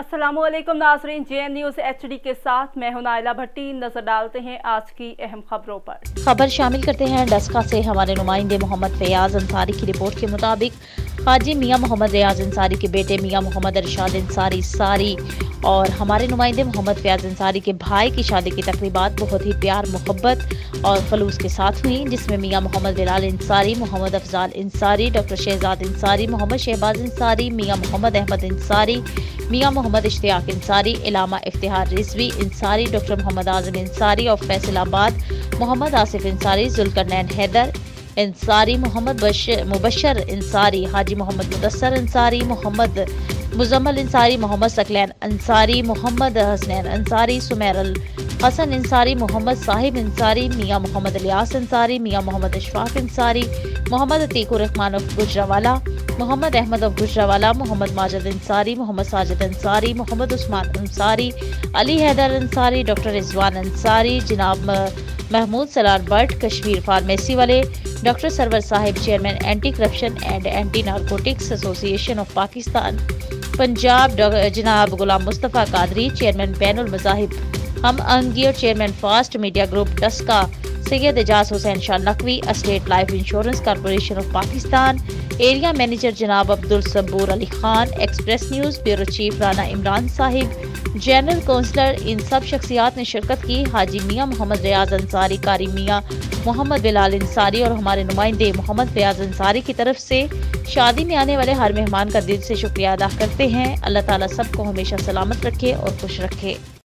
अस्सलामुअलैकुम नाज़रीन, JN news HD के साथ मैं हूं नाइला भट्टी। नजर डालते हैं आज की अहम खबरों पर। खबर शामिल करते हैं डस्का से। हमारे नुमाइंदे मोहम्मद फयाज अंसारी की रिपोर्ट के मुताबिक हाजी मियां मोहम्मद रियाज अंसारी के बेटे मियां मोहम्मद अरशाद अंसारी सारी और हमारे नुमाइंदे मोहम्मद फयाज अंसारी के भाई की शादी की तकरीबात बहुत ही प्यार मोहब्बत और खलूस के साथ हुई, जिसमें मियां मोहम्मद बिलाल अंसारी, मोहम्मद अफजाल अंसारी, डॉक्टर शहजाद अंसारी, मोहम्मद शहबाज अंसारी, मियां मोहम्मद अहमद अंसारी, मियां मोहम्मद इश्तियाक अंसारी, इलामा इफ्तिहार रिजवी अंसारी, डॉक्टर मोहम्मद आजम अंसारी और फैसलाबाद मोहम्मद आसिफ अंसारी, जुल्करनैन हैदर अंसारी, मोहम्मद मुबशर अंसारी, हाजी मोहम्मद मुदस्सर अंसारी, मोहम्मद मुजम्मल अंसारी, मोहम्मद सकलैन अंसारी, मोहम्मद हसनैन अंसारी, सुमैर अल हसन अंसारी, मोहम्मद साहिब अंसारी, मियां मोहम्मद इलियास अंसारी, मियां Mohammad Ashfaq Ansari, Mohammad Atiqur Rahman of Gujrawala, Mohammad Ahmed of Gujrawala, Mohammad Majid Ansari, Mohammad Sajid Ansari, Mohammad Usman Ansari, Ali Haider Ansari, doctor Rizwan Ansari, जनाब महमूद सलार बट, कश्मीर फार्मेसी वाले, doctor Sarwar Sahib, chairman anti corruption and anti narcotics association of Pakistan Punjab, जनाब गुलाम मुस्तफ़ा कादरी, चेयरमैन बैनुल मज़ाहिब हम अंगियर, chairman fast media group Daska, Syed Ejaz Hussain Shah Naqvi, state life insurance corporation of Pakistan, area manager जनाब Abdul Sabur Ali Khan, express news bureau chief Rana Imran Sahib, general counsellor, इन सब शख्सियात ने शिरकत की। हाजी मियां मोहम्मद रियाज अंसारी, कारी मियां मोहम्मद बिलाल अंसारी और हमारे नुमाइंदे मोहम्मद फयाज अंसारी की तरफ से शादी में आने वाले हर मेहमान का दिल से शुक्रिया अदा करते हैं। अल्लाह ताला सबको हमेशा सलामत रखे और खुश रखे।